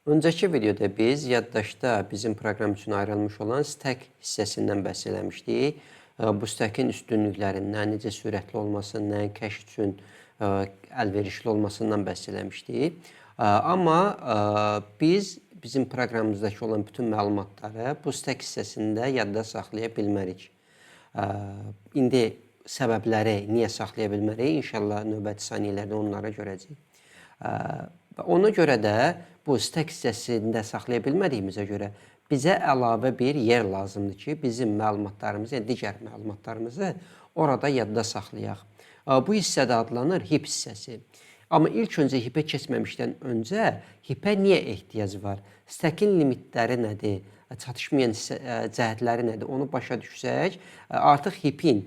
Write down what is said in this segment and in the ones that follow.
Öncəki videoda biz yaddaşda bizim proqram üçün ayrılmış olan stack hissəsindən bəhs eləmişdik. Bu stackin üstünlüklərindən, necə sürətli olmasından, kəşf üçün əlverişli olmasından bəhs eləmişdik. Amma biz bizim proqramımızdakı olan bütün məlumatları bu stack hissəsində yadda saxlaya bilmərik. İndi səbəbləri niyə saxlaya bilmərik? İnşallah növbəti saniyələrdə onları görəcəyik. Ona görə də bu stack hissəsində saxlaya bilmədiyimizə görə bizə əlavə bir yer lazımdır ki, bizim məlumatlarımızı, yəni digər məlumatlarımızı orada yadda saxlayaq. Bu hissə də adlanır heap hissəsi. Amma ilk öncə heap'ə keçməmişdən öncə heap'ə niyə ehtiyac var? Stackin limitləri nədir? Çatışmayan cəhətləri nədir? Onu başa düşsək, artıq heap'in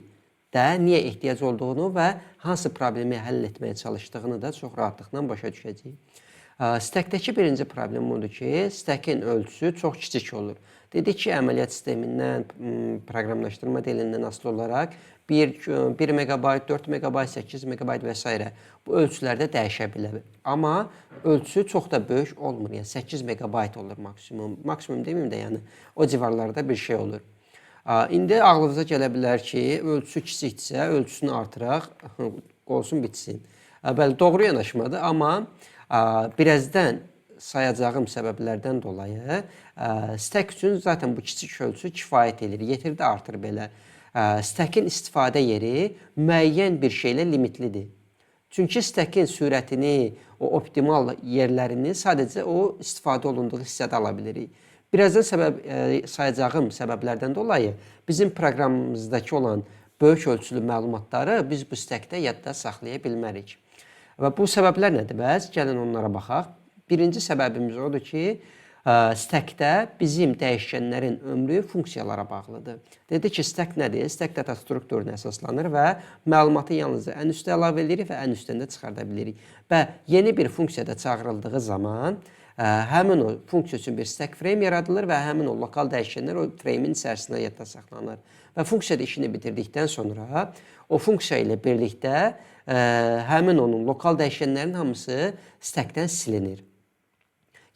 də niyə ehtiyac olduğunu və hansı problemi həll etməyə çalışdığını da çox rahatlıqla başa düşəcəyik. Stackdəki birinci problem odur ki, stackin ölçüsü çox kiçik olur. Dedik ki, əməliyyat sistemindən, proqramlaşdırma dilindən asılı olaraq 1 MB, 4 MB, 8 MB və s. bu ölçülərdə dəyişə bilər. Amma ölçüsü çox da böyük olmur. Yəni 8 MB olur maksimum. Maksimum deməyim də, yəni o civarlarda bir şey olur. İndi ağlınıza gələ bilər ki, ölçüsü kiçikdirsə, ölçüsünü artıraq, olsun bitsin. Bəli, doğru yanaşmadır, amma birazdan sayacağım səbəblərdən dolayı stack üçün zaten bu kiçik ölçü kifayət edir, yetirdə artır belə. Stackin istifadə yeri müəyyən bir şeylə limitlidir. Çünki stackin sürətini, o optimal yerlərini sadəcə o istifadə olunduğu hissədə ala bilirik. Birazdan sayacağım səbəblərdən dolayı bizim proqramımızdakı olan böyük ölçülü məlumatları biz bu stackdə yadda saxlaya bilmərik. Və bu səbəblər nədir? Bəs gəlin onlara baxaq. Birinci səbəbimiz odur ki, stackdə bizim dəyişkənlərin ömrü funksiyalara bağlıdır. Dedi ki, stack nədir? Stack data strukturuna əsaslanır və məlumatı yalnızca ən üstə əlavə edirik və ən üstdən də çıxarda bilirik. Və yeni bir funksiyada çağırıldığı zaman həmin o funksiya üçün bir stack frame yaradılır və həmin o lokal dəyişkənlər o frame'in içərisində yadda saxlanır. Və funksiyada işini bitirdikdən sonra o funksiya ilə birlikdə həmin onun lokal dəyişkənlərin hamısı stackdən silinir.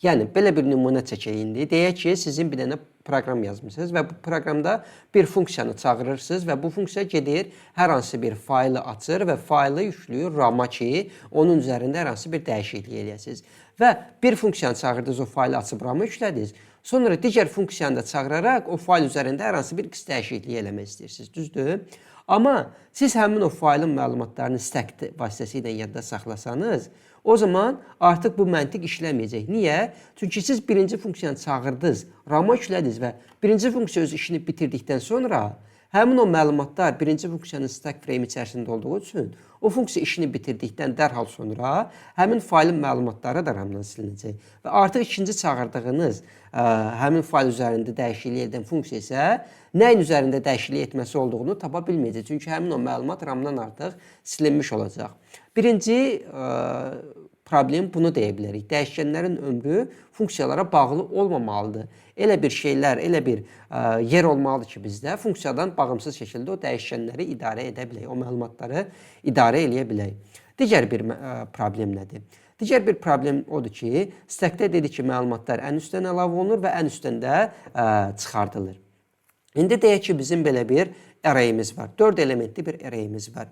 Yəni, belə bir nümunə çəkək indi. Deyək ki, sizin bir dənə proqram yazmışsınız və bu proqramda bir funksiyanı çağırırsınız və bu funksiya gedir, hər hansı bir faylı açır və faylı yüklüyür RAM-a ki, onun üzərində hər hansı bir dəyişiklik eləyəsiniz. Və bir funksiyanı çağırdınız, o faylı açıb RAM-a yüklədiniz. Sonra digər funksiyanı da çağıraraq o fayl üzərində hər hansı bir dəyişiklik eləmək istəyirsiniz. Düzdür? Amma siz həmin o faylın məlumatlarını stack vasitəsilə yadda saxlasanız, o zaman artıq bu məntiq işləməyəcək. Niyə? Çünki siz birinci funksiyanı çağırdınız, RAM-a yüklədiniz və birinci funksiya öz işini bitirdikdən sonra həmin o məlumatlar birinci funksiyanın stack frame içərisində olduğu üçün o funksiya işini bitirdikdən dərhal sonra həmin faylın məlumatları da RAM-dan silinəcək. Və artıq ikinci çağırdığınız həmin fayl üzərində dəyişiklik edən funksiya isə nəyin üzərində dəyişiklik etməsi olduğunu tapa bilməyəcək. Çünki həmin o məlumat RAM-dan artıq silinmiş olacaq. Birinci problem bunu deyə bilərik. Dəyişkənlərin ömrü funksiyalara bağlı olmamalıdır. Elə bir şeylər, elə bir yer olmalıdır ki, bizdə funksiyadan bağımsız şəkildə o dəyişkənləri idarə edə bilək, o məlumatları idarə edə bilək. Digər bir problem nədir? Digər bir problem odur ki, stackdə dedik ki, məlumatlar ən üstdən əlavə olunur və ən üstdən də çıxardılır. İndi deyək ki, bizim belə bir array'imiz var. 4 elementli bir array'imiz var.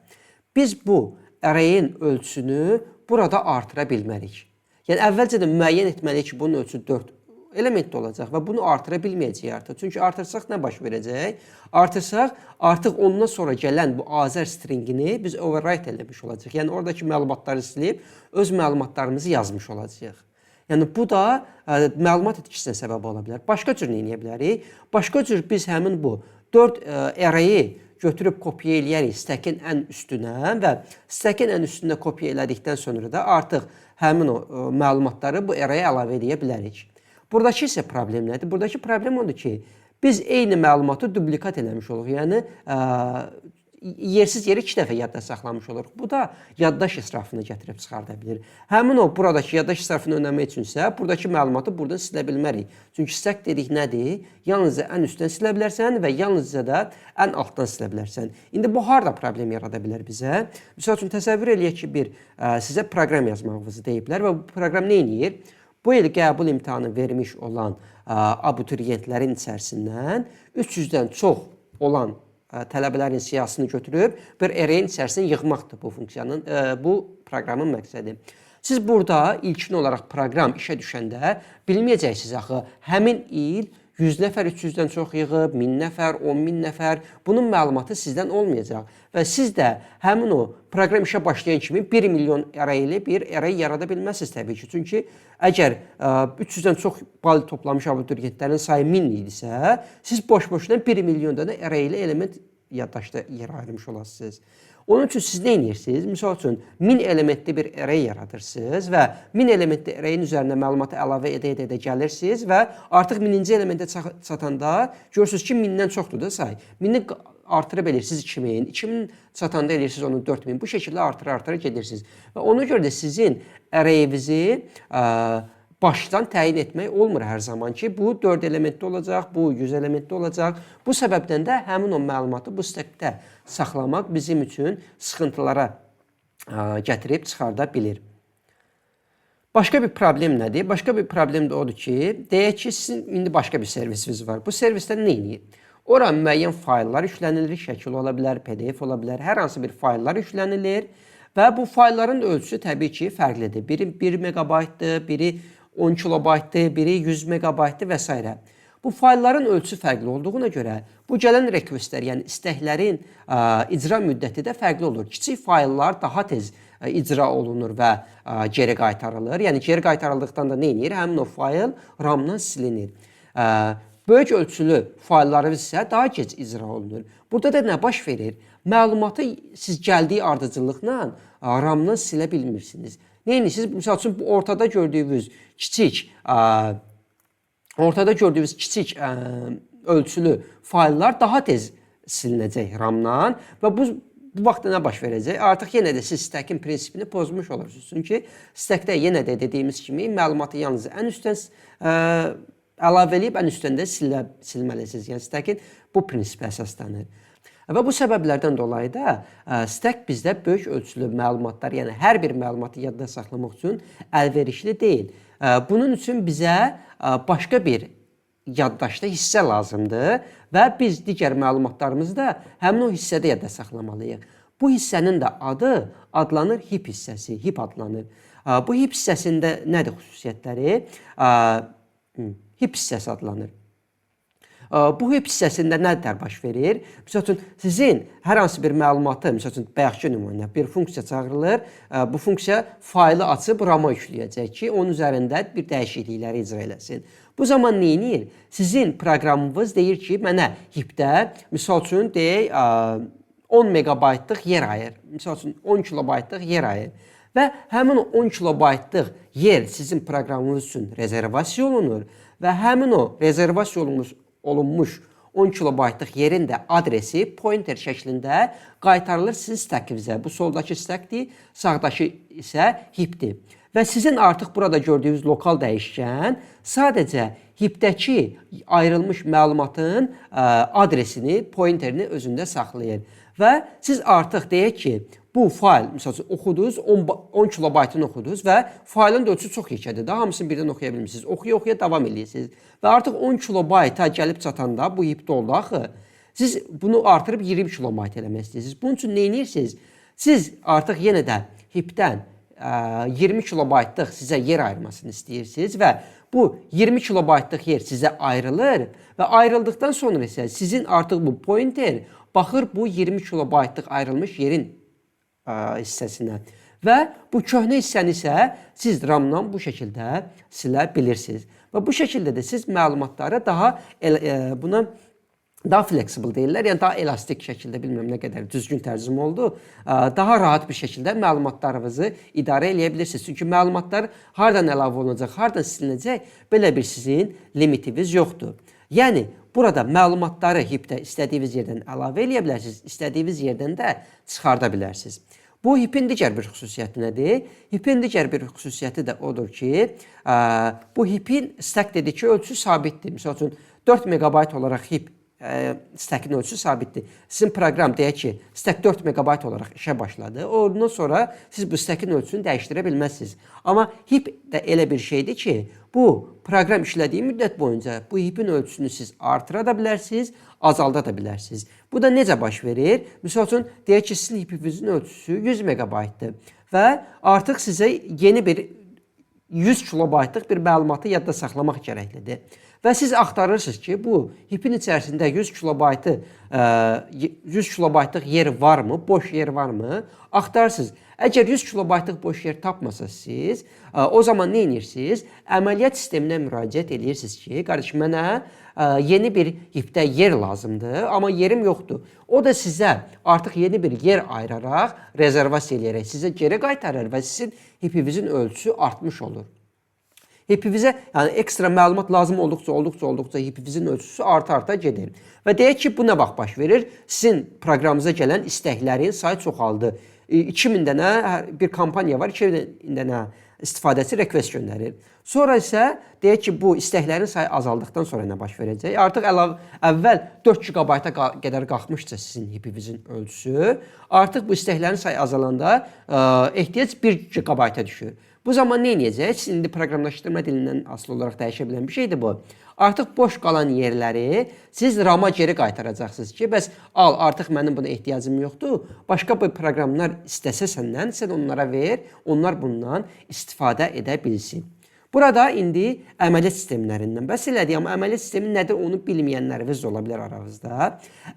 Biz bu array'in ölçüsünü burada artıra bilmərik. Yəni, əvvəlcədən müəyyən etməliyik ki, bunun ölçüsü 4 elementli olacaq və bunu artıra bilməyəcəyik artıq. Çünki artırsaq nə baş verəcək? Artırsaq, artıq ondan sonra gələn bu Azər stringini biz overwrite eləmiş olacaq. Yəni, oradakı məlumatları silib, öz məlumatlarımızı yazmış olacaq. Yəni, bu da məlumat itkisinə səbəb ola bilər. Başqa cür nə edə bilərik? Başqa cür biz həmin bu 4 array'i götürüb kopya eləyərik stackin ən üstünə və stackin ən üstünə kopya elədikdən sonra da artıq həmin o məlumatları bu array'a əlavə edə bilərik. Buradakı isə problem nədir? Buradakı problem odur ki, biz eyni məlumatı dublikat eləmiş oluq. Yəni, yersiz yeri 2 dəfə yadda saxlamış oluruq. Bu da yaddaş israfını gətirib çıxarda bilir. Həmin o buradakı yaddaş israfını önləmək üçünsə, buradakı məlumatı buradan silə bilmərik. Çünki stack dedik nədir? Yalnızca ən üstdən silə bilərsən və yalnızca da ən altdan silə bilərsən. İndi bu harada problem yarada bilər bizə? Misal üçün təsəvvür eləyək ki, sizə proqram yazmağınızı deyiblər və bu proqram nə edir? bu il qəbul imtahanı vermiş olan abituriyentlərin içərisindən 300-dən çox olan tələbələrin siyasını götürüb bir arrayın içərisində yığmaqdır bu funksiyanın, bu proqramın məqsədi. Siz burada ilkin olaraq proqram işə düşəndə bilməyəcəksiniz axı həmin il 100 nəfər 300-dən çox yığıb, 1000 nəfər, 10.000 nəfər, bunun məlumatı sizdən olmayacaq. Və siz də həmin o proqram işə başlayan kimi 1 milyon arrayli bir array yarada bilməzsiniz təbii ki. Çünki əgər 300-dən çox bal toplamış abituriyentlərin sayı 1000 idisə, siz boş-boşuna 1 milyon dənə arrayli element yaddaşda yer ayırmış olasınız. Onun üçün siz nə edirsiniz? Misal üçün 1000 elementli bir array yaradırsınız və 1000 elementli arrayın üzərinə məlumatı əlavə edə gəlirsiniz və artıq 1000-ci elementə çatanda görürsünüz ki, 1000-dən çoxdur da say. 1000-i artırıb edirsiniz 2000, 2000 çatanda edirsiniz onu 4000. Bu şəkildə artıra gedirsiniz. Və ona görə də sizin arrayinizi başdan təyin etmək olmur hər zaman ki, bu 4 elementli olacaq, bu 100 elementli olacaq. Bu səbəbdən də həmin o məlumatı bu stackdə saxlamaq bizim üçün sıxıntılara gətirib çıxarda bilir. Başqa bir problem nədir? Başqa bir problem də odur ki, deyək ki, sizin indi başqa bir servisiniz var. Bu servisdə nə edir? Ora müəyyən fayllar yüklənir, şəkil ola bilər, PDF ola bilər, hər hansı bir fayllar yüklənir və bu faylların ölçüsü təbii ki, fərqlidir. Biri 1 megabaytdır, biri 10 kilobaytdır, biri 100 megabaytdır və s. Bu faylların ölçüsü fərqli olduğuna görə bu gələn requestlər, yəni istəklərin icra müddəti də fərqli olur. Kiçik fayllar daha tez icra olunur və geri qaytarılır. Yəni geri qaytarıldıqdan da nə edir? Həmin o fayl RAM-dan silinir. Böyük ölçülü faylları isə daha gec icra olunur. Burada da nə baş verir? Məlumatı siz gəldiyi ardıcıllıqla RAM-dan silə bilmirsiniz. Nə edirsiniz? Misal üçün ortada gördüyünüz kiçik ölçülü fayllar daha tez silinəcək RAM-dan və bu vaxtda nə baş verəcək? Artıq yenə də siz stackin prinsipini pozmuş olursunuz. Çünki stackdə yenə də dediyimiz kimi məlumatı yalnız ən üstdən əlavə edib ən üstdən də silməlisiniz. Yəni stackin bu prinsipə əsaslanır. Və bu səbəblərdən dolayı da stack bizdə böyük ölçülü məlumatlar, yəni hər bir məlumatı yadda saxlamaq üçün əlverişli deyil. Bunun üçün bizə başqa bir yaddaşda hissə lazımdır və biz digər məlumatlarımızı da həmin o hissədə yadda saxlamalıyıq. Bu hissənin də adlanır heap hissəsi, heap adlanır. Bu heap hissəsində nədir xüsusiyyətləri? Heap hissəsi adlanır. Bu heap hissəsində nələr baş verir? Misal üçün, sizin hər hansı bir məlumatı, misal üçün, bayaqki nümunə bir funksiya çağırılır. Bu funksiya faylı açıb RAM-a yükləyəcək ki, onun üzərində bir dəyişiklikləri icra eləsin. Bu zaman nə edir? Sizin proqramınız deyir ki, mənə heapdə, misal üçün, deyək, 10 megabaytlıq yer ayır. Misal üçün, 10 kilobaytlıq yer ayır. Və həmin o 10 kilobaytlıq yer sizin proqramınız üçün rezervasiya olunur və həmin o rezervasiya olunmuş 10 kilobaytlıq yerin də adresi pointer şəklində qaytarılır sizin stackinizə. Bu soldakı stackdir, sağdakı isə heapdir. Və sizin artıq burada gördüyünüz lokal dəyişkən sadəcə heapdəki ayrılmış məlumatın adresini, pointerini özündə saxlayır. Və siz artıq deyək ki, bu fayl, misal üçün, oxudunuz, 10 kilobaytını oxudunuz və faylın da ölçüsü çox yekədir. Daha hamısını birdən oxuya bilmirsiniz. Oxuya-oxuya davam edirsiniz. Və artıq 10 kilobayta gəlib çatanda, bu heapdə oldu axı, siz bunu artırıb 20 kilobayt eləmək istəyirsiniz. Bunun üçün nə edirsiniz? Siz artıq yenə də heapdən 20 kilobaytlıq sizə yer ayırmasını istəyirsiniz və bu 20 kilobaytlıq yer sizə ayrılır və ayrıldıqdan sonra isə sizin artıq bu pointer baxır bu 20 kilobaytlıq ayrılmış yerin hissəsinə və bu köhnə hissəni isə siz RAM-dan bu şəkildə silə bilirsiniz. Və bu şəkildə də siz məlumatları buna daha flexible deyirlər, yəni daha elastik şəkildə, bilmirəm nə qədər düzgün tərcümə oldu, daha rahat bir şəkildə məlumatlarınızı idarə edə bilirsiniz. Çünki məlumatlar hardan əlavə olunacaq, hardan silinəcək, belə bir sizin limitiniz yoxdur. Yəni, burada məlumatları heapdə istədiyiniz yerdən əlavə edə bilərsiniz, istədiyiniz yerdən də çıxarda bilərsiniz. Bu heapin digər bir xüsusiyyəti nədir? Heapin digər bir xüsusiyyəti də odur ki, bu heapin stack dedikçə ölçüsü sabitdir. Misal üçün, 4 megabayt olaraq heap stəkin ölçüsü sabitdir. Sizin proqram deyək ki, stək 4 megabayt olaraq işə başladı. Ondan sonra siz bu stəkin ölçüsünü dəyişdirə bilməzsiniz. Amma HIP də elə bir şeydir ki, bu proqram işlədiyi müddət boyunca bu HIP-in ölçüsünü siz artıra da bilərsiniz, azalda da bilərsiniz. Bu da necə baş verir? Misal üçün, deyək ki, sizin HIP-inizin ölçüsü 100 megabaytdır və artıq sizə yeni bir 100 kilobaytlıq bir məlumatı yadda saxlamaq gərəklidir. Və siz axtarırsınız ki, bu HIP-in içərisində 100 kilobaytlıq yer varmı, boş yer varmı? Axtarırsınız. Əgər 100 kilobaytlıq boş yer tapmasanız siz, o zaman nə edirsiniz? Əməliyyat sisteminə müraciət edirsiniz ki, qardaş, mənə yeni bir HIP-də yer lazımdır, amma yerim yoxdur. O da sizə artıq yeni bir yer ayıraraq, rezervasiya eləyərək sizə geri qaytarır və sizin HIP-inizin ölçüsü artmış olur. HIP-inizə yəni ekstra məlumat lazım olduqca HIP-inizin ölçüsü arta gedir. Və deyək ki, bu nə vaxt baş verir? Sizin proqramınıza gələn istəklərin sayı çoxaldı. 2000 dənə bir kampaniya var, 2000 dənə istifadəçi request göndərir. Sonra isə deyək ki, bu istəklərin sayı azaldıqdan sonra nə baş verəcək? Artıq əvvəl 4 GB-a qədər qalxmışsa sizin HIP-inizin ölçüsü, artıq bu istəklərin sayı azalanda ehtiyac 1 GB-a düşür. Bu zaman nə edəcək? Siz indi proqramlaşdırma dilindən asılı olaraq dəyişə bilən bir şeydir bu. Artıq boş qalan yerləri siz RAM-a geri qaytaracaqsınız ki, bəs al, artıq mənim buna ehtiyacım yoxdur. Başqa bir proqramlar istəsə səndən, sən onlara ver, onlar bundan istifadə edə bilsin. Burada indi əməliyyat sistemlərindən bəhs elədik, amma əməliyyat sistemi nədir onu bilməyənləriniz ola bilər aranızda.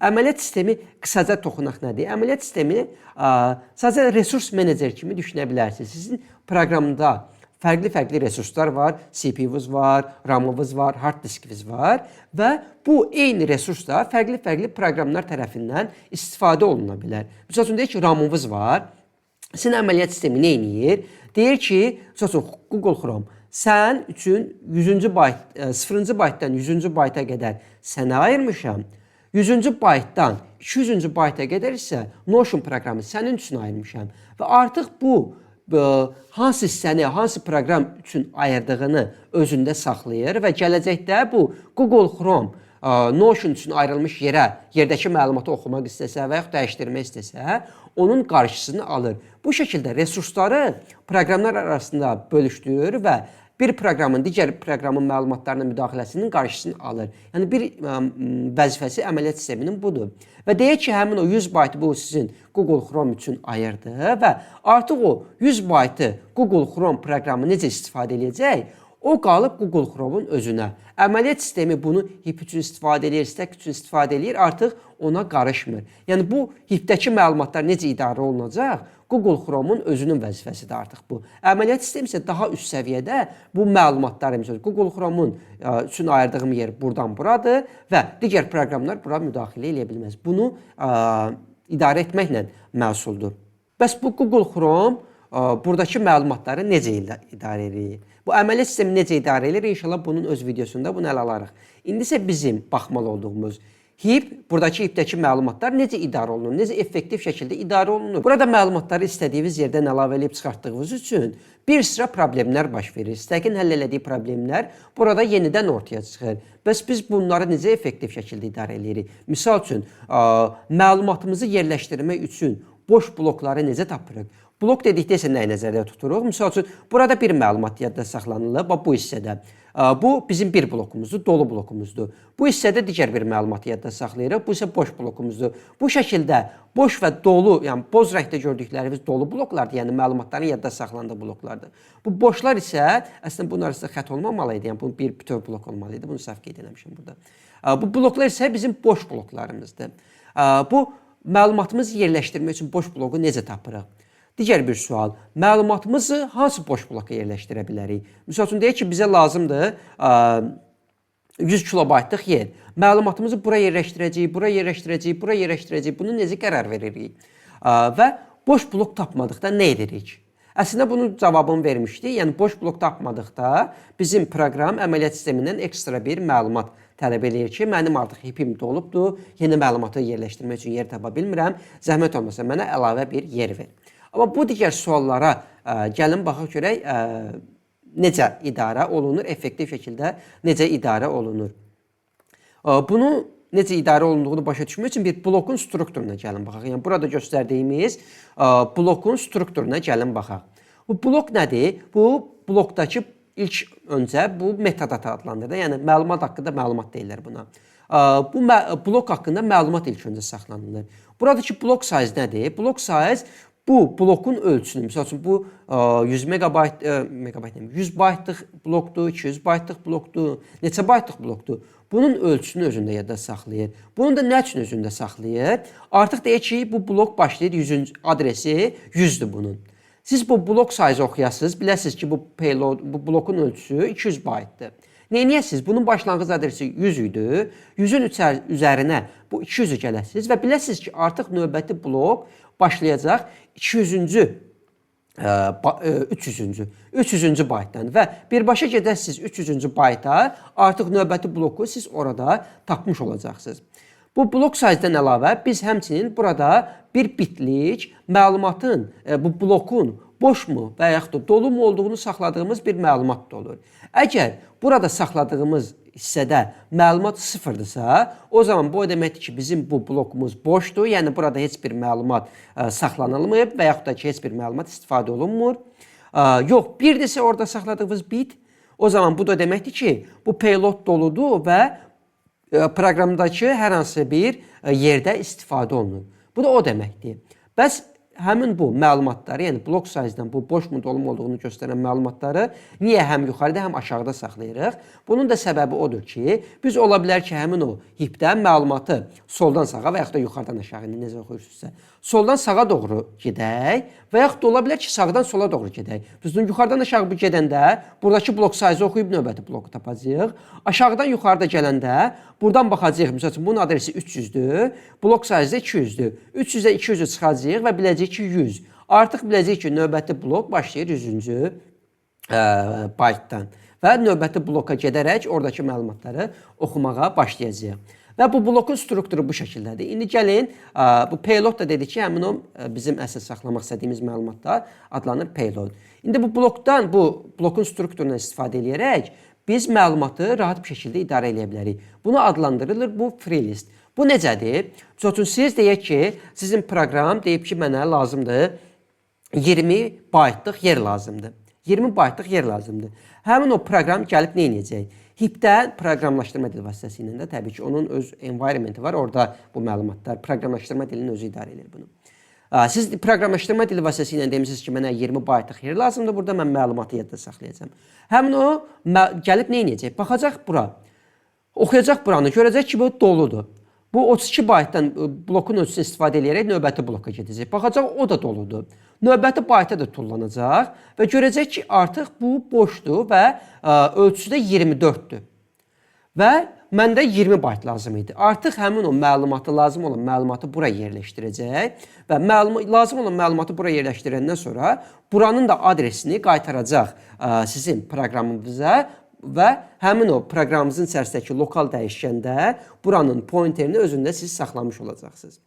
Əməliyyat sistemi qısaca toxunaq nədir? Əməliyyat sistemi sadəcə resurs menecer kimi düşünə bilərsiniz. Sizin proqramda fərqli resurslar var, CPU-vuz var, RAM-ınız var, hard diskiniz var və bu eyni resursda fərqli proqramlar tərəfindən istifadə oluna bilər. Məsəl üçün deyək ki, RAM-ınız var. Sizin əməliyyat sistemi nə edir? Deyir ki, məsəl üçün Google Chrome sən üçün 100-cü bayt, 0-cı baytdan 100-cü bayta qədər sənə ayırmışam. 100-cü baytdan 200-cü bayta qədər isə Notion proqramı sənin üçün ayırmışam. Və artıq bu hansı hissəni, hansı proqram üçün ayırdığını özündə saxlayır və gələcəkdə bu Google Chrome Notion üçün ayrılmış yerdəki məlumatı oxumaq istəsə və yaxud dəyişdirmək istəsə, onun qarşısını alır. Bu şəkildə resursları proqramlar arasında bölüşdürür və bir proqramın digər proqramın məlumatlarına müdaxiləsinin qarşısını alır. Yəni bir vəzifəsi əməliyyat sisteminin budur. Və deyək ki, həmin o 100 baytı bu sizin Google Chrome üçün ayırdı və artıq o 100 baytı Google Chrome proqramı necə istifadə edəcək? O qalıb Google Chrome-un özünə. Əməliyyat sistemi bunu HIP üçün istifadə edir, stack üçün istifadə edir, artıq ona qarışmır. Yəni bu HIP-dəki məlumatlar necə idarə olunacaq? Google Chrome-un özünün vəzifəsidir artıq bu. Əməliyyat sistemi isə daha üst səviyyədə bu məlumatları, məsələn, Google Chrome-un üçün ayırdığım yer buradan buradır və digər proqramlar bura müdaxilə edə bilməz. Bunu idarə etməklə məsuldur. Bəs bu Google Chrome buradakı məlumatları necə idarə edir? Bu əməliyyat sistemi necə idarə edir? İnşallah bunun öz videosunda bunu ələ alarıq. İndi isə bizim baxmalı olduğumuz HIP, buradakı HIP-dəki məlumatlar necə idarə olunur, necə effektiv şəkildə idarə olunur. Burada məlumatları istədiyiniz yerdən əlavə edib çıxartdığınız üçün bir sıra problemlər baş verir. Stəkin həll elədiyi problemlər burada yenidən ortaya çıxır. Bəs biz bunları necə effektiv şəkildə idarə edirik? Misal üçün, məlumatımızı yerləşdirmək üçün boş blokları necə tapırıq? Blok dedikdə isə nəyi nəzərdə tuturuq? Misal üçün, burada bir məlumat yadda saxlanılır, bu hissədə. Bu bizim bir blokumuzdur, dolu blokumuzdur. Bu hissədə digər bir məlumatı yadda saxlayırıq, bu isə boş blokumuzdur. Bu şəkildə boş və dolu, yəni boz rəngdə gördüklərimiz dolu bloklardır, yəni məlumatların yadda saxlandığı bloklardır. Bu boşlar isə, əslində bunun arasında xət olmamalıydı, yəni bu bir bütöv blok olmalıydı, bunu səhv qeyd eləmişəm burada. Bu bloklar isə bizim boş bloklarımızdır. Bu məlumatımızı yerləşdirmək üçün boş bloku necə tapırıq? Digər bir sual, məlumatımızı hansı boş bloka yerləşdirə bilərik? Misal üçün, deyək ki, bizə lazımdır 100 kilobaytlıq yer. Məlumatımızı bura yerləşdirəcəyik, bura yerləşdirəcəyik, bura yerləşdirəcəyik. Bunu necə qərar veririk? Və boş blok tapmadıqda nə edirik? Əslində bunun cavabını vermişdik. Yəni boş blok tapmadıqda bizim proqram əməliyyat sistemindən ekstra bir məlumat tələb edir ki, mənim artıq HIP-im dolubdur, yeni məlumatı yerləşdirmək üçün yer tapa bilmirəm, zəhmət olmasa mənə əlavə bir yer ver. Amma bu digər suallara gəlin baxaq görək necə idarə olunur, effektiv şəkildə necə idarə olunur. Bunu necə idarə olunduğunu başa düşmək üçün bir blokun strukturuna gəlin baxaq. Yəni burada göstərdiyimiz blokun strukturuna gəlin baxaq. Bu blok nədir? Bu blokdakı ilk öncə bu metadata adlanır. Yəni məlumat haqqında məlumat deyirlər buna. Bu blok haqqında məlumat ilk öncə saxlanılır. Buradakı blok size nədir? Blok size bu blokun ölçüsünü, misal üçün bu 100 100 baytlıq blokdur, 200 baytlıq blokdur, neçə baytlıq blokdur? Bunun ölçüsünü özündə yadda saxlayır. Bunu da nə üçün özündə saxlayır? Artıq deyək ki, bu blok başlayır 100 adresi 100'dür bunun. Siz bu blok size oxuyasınız, biləsiniz ki, bu payload, bu blokun ölçüsü 200 baytdır. Neyniyəsiniz? Bunun başlanğıc adresi 100 idi. 100'ün üzərinə bu 200'ü gələsiniz və biləsiniz ki, artıq növbəti blok başlayacaq 200-cü 300-cü baytdan və birbaşa gedəsiniz 300-cü bayta, artıq növbəti bloku siz orada tapmış olacaqsınız. Bu blok size-dən əlavə biz həmçinin burada bir bitlik məlumatın, bu blokun boşmu və yaxud da dolu mu olduğunu saxladığımız bir məlumat da olur. Əgər burada saxladığımız hissədə məlumat sıfırdırsa, o zaman bu deməkdir ki, bizim bu blokumuz boşdur. Yəni burada heç bir məlumat saxlanılmayıb və yaxud da ki, heç bir məlumat istifadə olunmur. Yox, birdirsə orada saxladığımız bit, o zaman bu da deməkdir ki, bu payload doludur və proqramdakı hər hansı bir yerdə istifadə olunur. Bu da o deməkdir. Bəs həmin bu məlumatları, yəni blok size-dən bu boş mu dolu mu olduğunu göstərən məlumatları niyə həm yuxarıda, həm aşağıda saxlayırıq? Bunun da səbəbi odur ki, biz ola bilər ki, həmin o heapdən məlumatı soldan sağa və yaxud da yuxarıdan aşağı, necə oxuyursunuzsa, soldan sağa doğru gedək və yaxud da ola bilər ki, sağdan sola doğru gedək. Biz yuxarıdan aşağı bu gedəndə buradakı blok size-i oxuyub növbəti bloku tapacağıq. Aşağıdan yuxarıda gələndə buradan baxacağıq. Məsəl üçün, bunun adresi 300'dür, blok size-i 200'dür. 300'ə 200'ü çıxacağıq və biləcəyik ki, 100. Artıq biləcəyik ki, növbəti blok başlayır 100-cü baytdan və növbəti bloka gedərək oradakı məlumatları oxumağa başlayacağıq. Və bu blokun strukturu bu şəkildədir. İndi gəlin, bu payload da dedik ki, həmin o bizim əsas saxlamaq istədiyimiz məlumatlar adlanır payload. İndi bu blokdan, bu blokun strukturundan istifadə edərək biz məlumatı rahat bir şəkildə idarə edə bilərik. Bunu adlandırılır bu free list. Bu necədir? Məsəl üçün, siz deyək ki, sizin proqram deyib ki, mənə lazımdır 20 baytlıq yer lazımdır. 20 baytlıq yer lazımdır. Həmin o proqram gəlib nə edəcək? Heap'dən proqramlaşdırma dili vasitəsilə də təbii ki, onun öz environmenti var. Orada bu məlumatlar, proqramlaşdırma dilinin özü idarə edir bunu. Siz proqramlaşdırma dili vasitəsilə demişsiniz ki, mənə 20 baytlıq yer lazımdır. Burada mən məlumatı yadda saxlayacağam. Həmin o gəlib nə edəcək? Baxacaq bura. Oxuyacaq buranı, görəcək ki, bu doludur. Bu 32 baytdan blokun ölçüsünü istifadə edərək növbəti bloka gedəcək. Baxacaq, o da doludur. Növbəti bayta da tullanacaq və görəcək ki, artıq bu boşdur və ölçüsü də 24'dür. Və məndə 20 bayt lazım idi. Artıq həmin o məlumatı, lazım olan məlumatı bura yerləşdirəcək və lazım olan məlumatı bura yerləşdirəndən sonra buranın da adresini qaytaracaq sizin proqramınıza və həmin o proqramımızın içərisindəki lokal dəyişkəndə buranın pointerini özündə siz saxlamış olacaqsınız.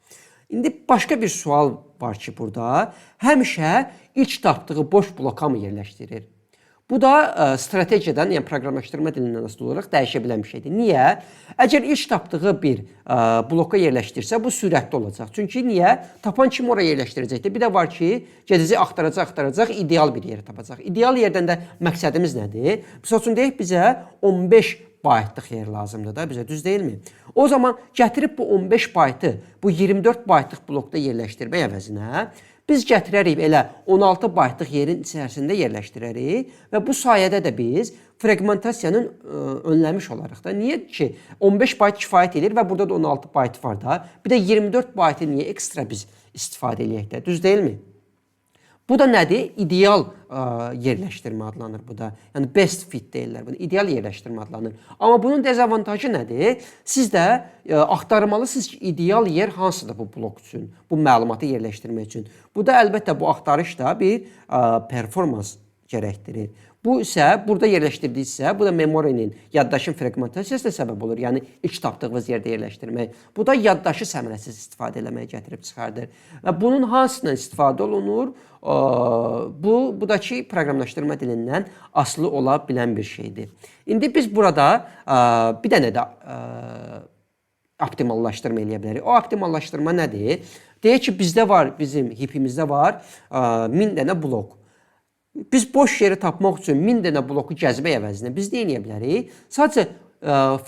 İndi başqa bir sual var ki, burada həmişə ilk tapdığı boş bloka mı yerləşdirir? Bu da strategiyadan, yəni proqramlaşdırma dilindən asılı olaraq dəyişə bilən bir şeydir. Niyə? Əgər ilk tapdığı bir bloka yerləşdirsə, bu sürətli olacaq. Çünki niyə? Tapan kim oraya yerləşdirəcəkdir? Bir də var ki, gedəcək, axtaracaq, ideal bir yeri tapacaq. İdeal yerdən də məqsədimiz nədir? Misal üçün, deyək, bizə 15 baytlıq yer lazımdır da, bizə düz deyilmi? O zaman gətirib bu 15 baytı bu 24 baytlıq blokda yerləşdirmək əvəzinə biz gətirərik elə 16 baytlıq yerin içərisində yerləşdirərik və bu sayədə də biz fragmentasiyanın önləmiş olaraq da. Niyə ki 15 bayt kifayət edir və burada da 16 bayt var da. Bir də 24 baytı niyə ekstra biz istifadə eləyək də? Düz deyilmi? Bu da nədir? İdeal yerləşdirmə adlanır bu da. Yəni best fit deyirlər bunu. İdeal yerləşdirmə adlanır. Amma bunun dezavantajı nədir? Siz də axtarmalısınız ki, ideal yer hansıdır bu blok üçün, bu məlumatı yerləşdirmək üçün. Bu da əlbəttə bu axtarış da bir performans gərəkdirir. Bu isə burada yerləşdirdiksə, bu da memorinin, yaddaşın fragmentasiyasına səbəb olur. Yəni ilk tapdığınız yerdə yerləşdirmək. Bu da yaddaşı səmərəsiz istifadə eləməyə gətirib çıxardır. Və bunun hansından istifadə olunur? Bu da ki, proqramlaşdırma dilindən asılı ola bilən bir şeydir. İndi biz burada bir dənə də optimallaşdırma eləyə bilərik. O optimallaşdırma nədir? Deyək ki, bizdə var, bizim hipimizdə var 1000 dənə blok. Biz boş yeri tapmaq üçün 1000 dənə bloku gəzmək əvəzinə biz nə edə bilərik? Sadəcə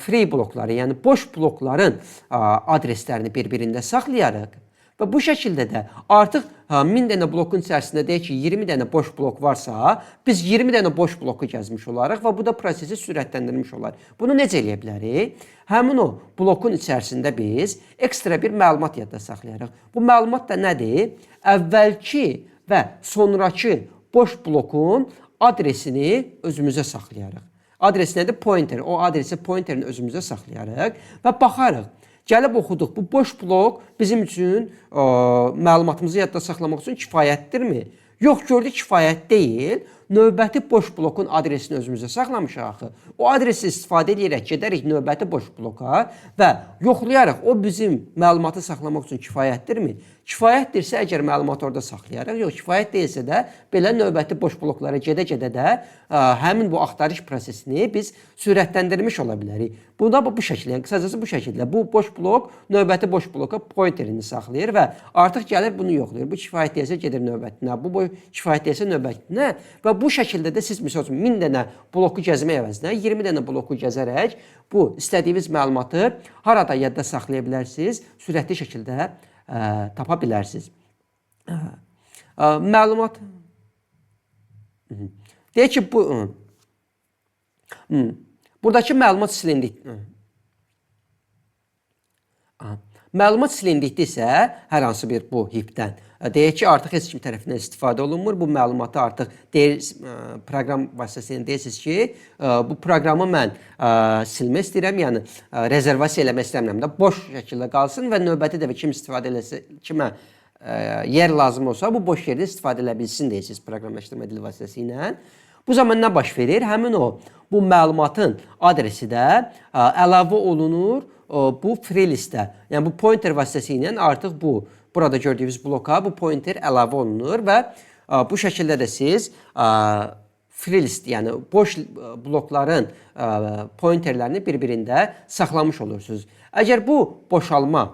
free blokları, yəni boş blokların adreslərini bir-birində saxlayarıq. Və bu şəkildə də artıq 1000 dənə blokun içərisində deyək ki, 20 dənə boş blok varsa, biz 20 dənə boş bloku gəzmiş olarıq və bu da prosesi sürətləndirmiş olar. Bunu necə eləyə bilərik? Həmin o blokun içərisində biz ekstra bir məlumat yadda saxlayarıq. Bu məlumat da nədir? Əvvəlki və sonrakı boş blokun adresini özümüzə saxlayarıq. Adres nədir? Pointer. O adresi pointerini özümüzə saxlayarıq və baxarıq. Gəlib oxuduq. Bu boş blok bizim üçün məlumatımızı yadda saxlamaq üçün kifayətdirmi? Yox, gördük kifayət deyil. Növbəti boş blokun adresini özümüzə saxlamışıq axı. O adresi istifadə edərək gedərik növbəti boş bloka və yoxlayarıq. O bizim məlumatı saxlamaq üçün kifayətdirmi? Kifayətdirsə əgər məlumatı orada saxlayarıq. Yox, kifayət deyilsə də belə növbəti boş bloklara gedə-gedə də həmin bu axtarış prosesini biz sürətləndirmiş ola bilərik. Bu da bu şəkildə, yəni qısacası bu şəkildə. Bu boş blok növbəti boş bloka pointerini saxlayır və artıq gəlir bunu yoxlayır. Bu kifayət deyilsə gedir növbətinə, bu kifayət deyilsə növbətinə və bu şəkildə də siz məsəl üçün 1000 dənə bloku gəzmək əvəzinə 20 dənə bloku gəzərək bu istədiyiniz məlumatı harada yadda saxlaya bilərsiniz, sürətli şəkildə tapa bilərsiniz. Məlumat deyək ki, buradakı məlumat silindikdə məlumat silindikdirsə hər hansı bir bu hipdən deyək ki, artıq heç kim tərəfindən istifadə olunmur. Bu məlumatı artıq proqram vasitəsilə deyirsiniz ki, bu proqramı mən silmək istəyirəm, yəni rezervasiya eləmək istəmirəm də, boş şəkildə qalsın və növbəti dəfə kim istifadə eləsə, kimə yer lazım olsa, bu boş yerdə istifadə elə bilsin deyirsiniz proqramlaşdırma dili vasitəsilə. Bu zaman nə baş verir? Həmin o, bu məlumatın adresi də əlavə olunur bu free listə. Yəni bu pointer vasitəsilə artıq bu burada gördüyünüz bloka bu pointer əlavə olunur və bu şəkildə də siz free list, yəni boş blokların pointerlərini bir-birində saxlamış olursunuz. Əgər bu boşalma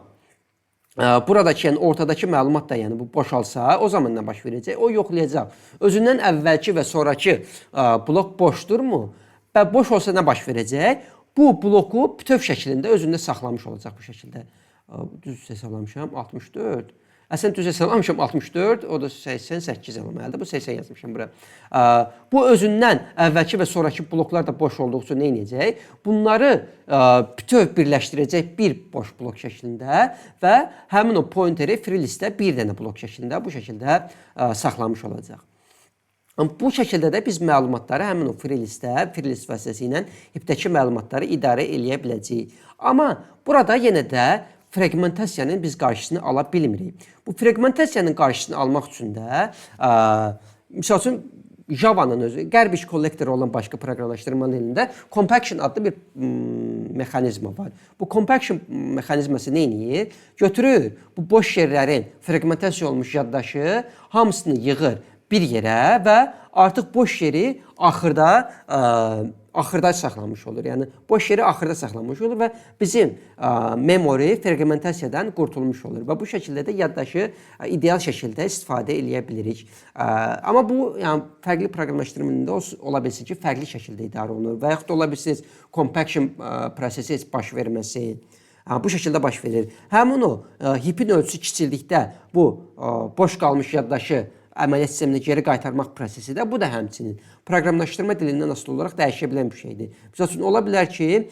buradakı, yəni ortadakı məlumat da yəni bu boşalsa, o zaman nə baş verəcək? O yoxlayacaq. Özündən əvvəlki və sonrakı blok boşdurmu? Və boş olsa nə baş verəcək? Bu bloku bütöv şəklində özündə saxlamış olacaq bu şəkildə. Düz hesablamışam 64. Əslən düz hesablamışam 64, o da 88 olmalıdır. Bu 80 yazmışam bura. Bu özündən əvvəlki və sonrakı bloklar da boş olduğu üçün nə edəcək? Bunları bütöv birləşdirəcək bir boş blok şəklində və həmin o pointeri free listə bir dənə blok şəklində bu şəkildə saxlamış olacaq. Bu şəkildə də biz məlumatları həmin o free list vasitəsilə hipdəki məlumatları idarə eləyə biləcəyik. Amma burada yenə də fragmentasiyanın biz qarşısını ala bilmirik. Bu fragmentasiyanın qarşısını almaq üçün də misal üçün Java'nın özü, garbage collector olan başqa proqramlaşdırma dilində compaction adlı bir mexanizma var. Bu compaction mexanizması nə edir? Götürür bu boş yerlərin fragmentasiya olmuş yaddaşı hamısını yığır bir yerə və artıq boş yeri axırda saxlanmış olur. Yəni boş yeri axırda saxlanmış olur və bizim memory fragmentasiyadan qurtulmuş olur və bu şəkildə də yaddaşı ideal şəkildə istifadə eləyə bilirik. Amma bu yəni fərqli proqramlaşdırma dilində ola bilsin ki, fərqli şəkildə idarə olunur və yaxud da ola bilsin compaction prosesi heç baş verməsi. Bu şəkildə baş verir. Həmin o hipin ölçüsü kiçildikdə bu boş qalmış yaddaşı əməliyyat sisteminə geri qaytarmaq prosesi də bu da həmçinin proqramlaşdırma dilindən asılı olaraq dəyişə bilən bir şeydir. Misal üçün ola bilər ki,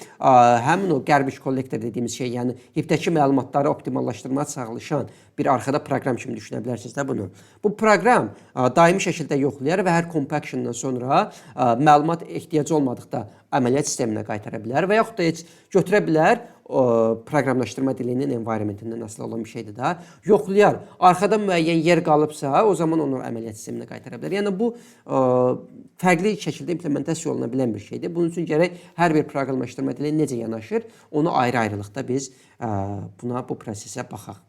həmin o garbage collector dediyimiz şey, yəni hipdəki məlumatları optimallaşdırmaya çalışan bir arxada proqram kimi düşünə bilərsiniz də bunu. Bu proqram daimi şəkildə yoxlayar və hər compactiondan sonra məlumat ehtiyacı olmadıqda əməliyyat sisteminə qaytara bilər və yaxud da heç götürə bilər proqramlaşdırma dilinin environmentindən asılı olan bir şeydir də. Yoxlayar, arxada müəyyən yer qalıbsa, o zaman onu əməliyyat sisteminə qaytara bilər. Yəni bu fərqli şəkildə implementasiya oluna bilən bir şeydir. Bunun üçün gərək hər bir proqramlaşdırma dili necə yanaşır, onu ayrı-ayrılıqda biz bu prosesə baxaq.